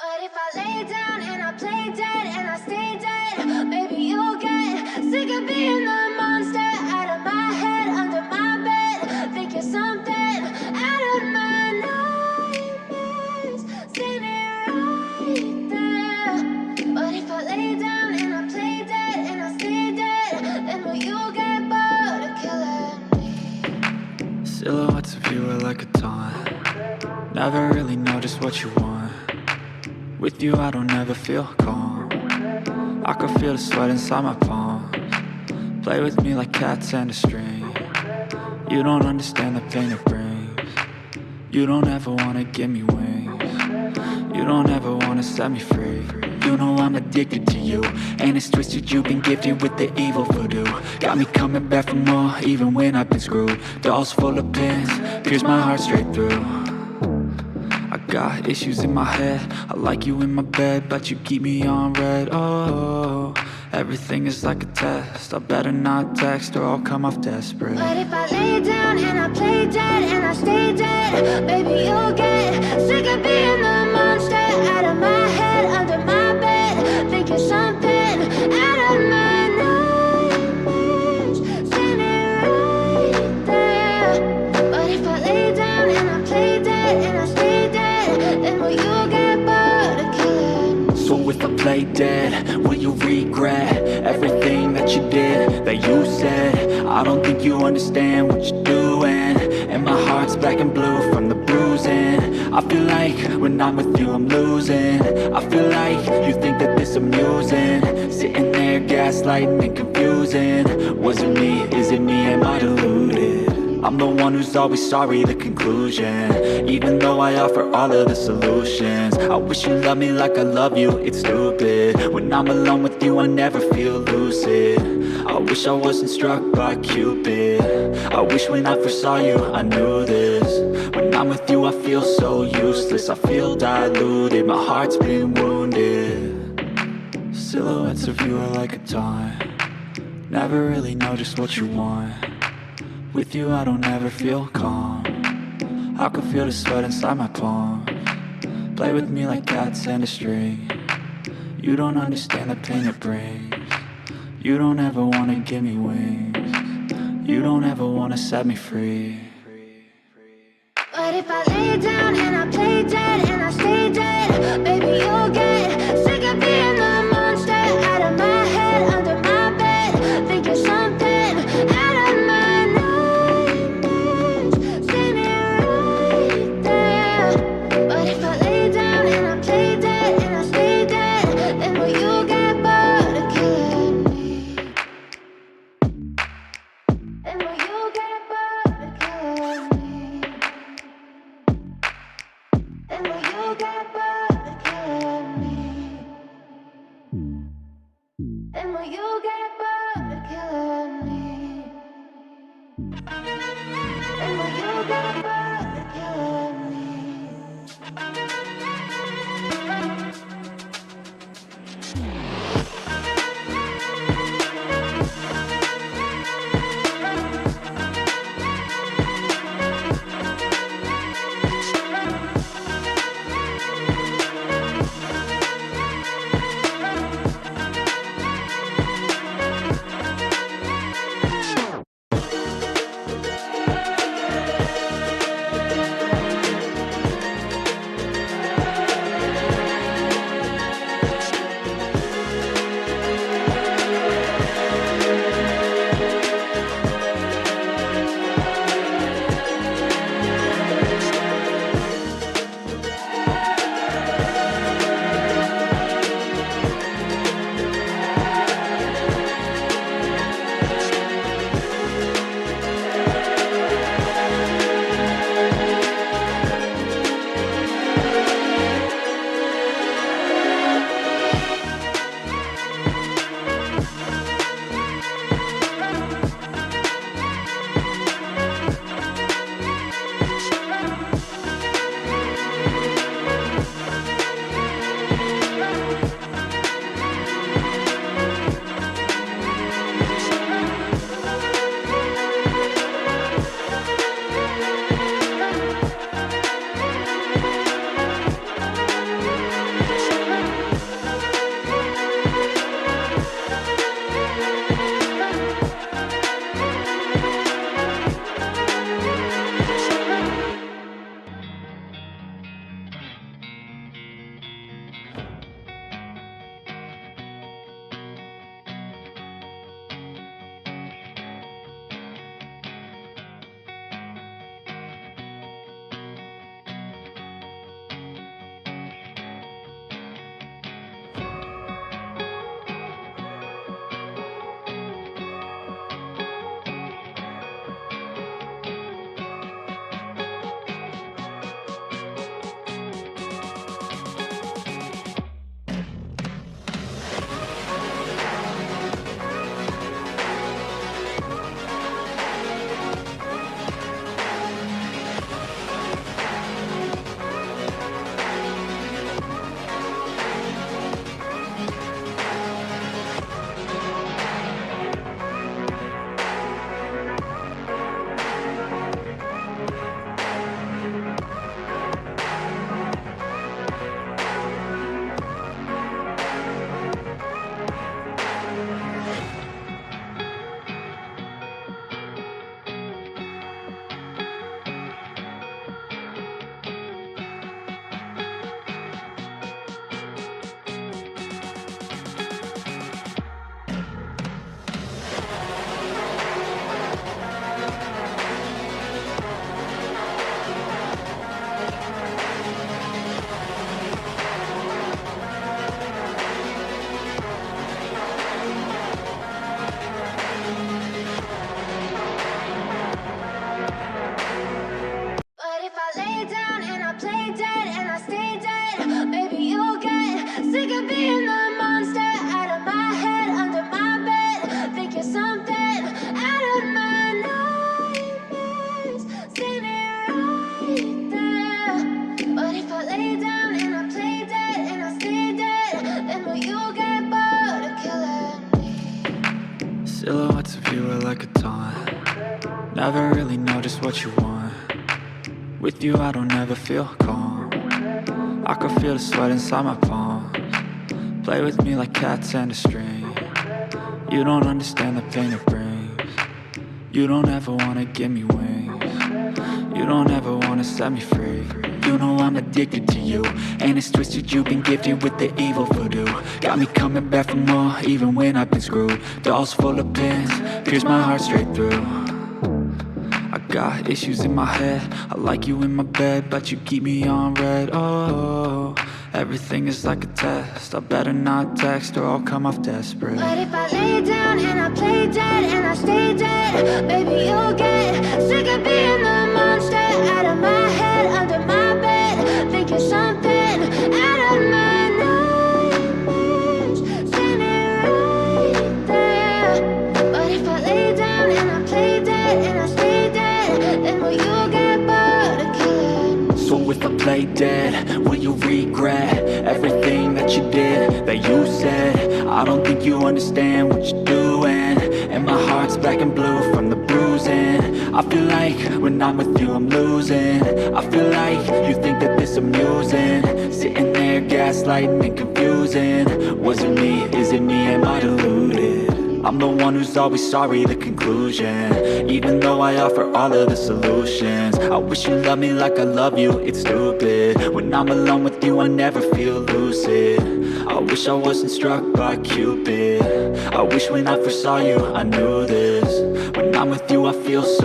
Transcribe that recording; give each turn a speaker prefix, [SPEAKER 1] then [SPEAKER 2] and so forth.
[SPEAKER 1] But if I lay down and I play dead and I stay dead, maybe you'll get sick of being the monster out of my head, under my bed. Think you're something out of my nightmares, standing right there. But if I lay down and I play dead and I stay dead, then will you get bored of killing me?
[SPEAKER 2] Silhouettes of you are like a taunt. Never really know just what you want. With you I don't ever feel calm. I can feel the sweat inside my palms. Play with me like cats and a string. You don't understand the pain it brings. You don't ever wanna give me wings. You don't ever wanna set me free. You know I'm addicted to you, and it's twisted, you've been gifted with the evil voodoo. Got me coming back for more, even when I've been screwed. Dolls full of pins, pierce my heart straight through. I got issues in my head, I like you in my bed, but you keep me on red. Oh, everything is like a test, I better not text or I'll come off desperate.
[SPEAKER 1] But if I lay down and I play dead and I stay dead, baby you'll get sick of being the monster out of my head, under my bed. Think you're something out of my nightmares, standing right there. But if I lay down and I play dead and I stay dead, then will you get bored of killing me?
[SPEAKER 2] So if I play dead, will you regret everything that you did, that you said? I don't think you understand what you're doing, and my heart's black and blue from the bruising. I feel like when I'm with you I'm losing. I feel like you think that this amusing, sitting there gaslighting and confusing. Was it me? Is it me? Am I deluded? I'm the one who's always sorry, the conclusion, even though I offer all of the solutions. I wish you loved me like I love you, it's stupid. When I'm alone with you I never feel lucid. I wish I wasn't struck by Cupid. I wish when I first saw you I knew this. When I'm with you I feel so useless, I feel diluted, my heart's been wounded. Silhouettes of you are like a taunt. Never really know just what you want. With you I don't ever feel calm. I can feel the sweat inside my palms. Play with me like cats and a string. You don't understand the pain it brings. You don't ever wanna give me wings. You don't ever wanna set me free.
[SPEAKER 1] But if I lay down and I play dead and I stay dead, baby you'll get sick of being the monster out of my head, under my bed. Think you're something out of my nightmares, standing right there. But if I lay down and I play dead and I stay dead, then will you get bored of killing me? Then will you get bored of killing me? And will you get bored of killing me? And will you get bored of killing me? And will you get bored of killing me?
[SPEAKER 2] never really know just what you want. With you I don't ever feel calm. I can feel the sweat inside my palms. Play with me like cats and a string. You don't understand the pain it brings. You don't ever wanna give me wings. You don't ever wanna set me free. You know I'm addicted to you, and it's twisted, you've been gifted with the evil voodoo. Got me coming back for more, even when I've been screwed. Dolls full of pins, pierce my heart straight through. I got issues in my head, I like you in my bed, but you keep me on red. Oh, everything is like a test, I better not text or I'll come off desperate.
[SPEAKER 1] But if I lay down and I play dead and I stay dead, baby you'll get sick of being the monster out of my head, under my bed, thinking something out of my nightmares, standing right there. But if I lay down and I play dead and I stay dead, then will you get bored of killing?
[SPEAKER 2] So if I play dead, will you regret everything that you did, that you said? I don't think you understand what you're doing, and my heart's black and blue from the bruising. I feel like when I'm with you I'm losing. I feel like you think that this amusing, sitting there gaslighting and confusing. Was it me? Is it me? Am I deluded? I'm the one who's always sorry, the conclusion, even though I offer all of the solutions. I wish you loved me like I love you, it's stupid. When I'm alone with you I never feel lucid. I wish I wasn't struck by Cupid. I wish when I first saw you I knew this. When I'm with you I feel so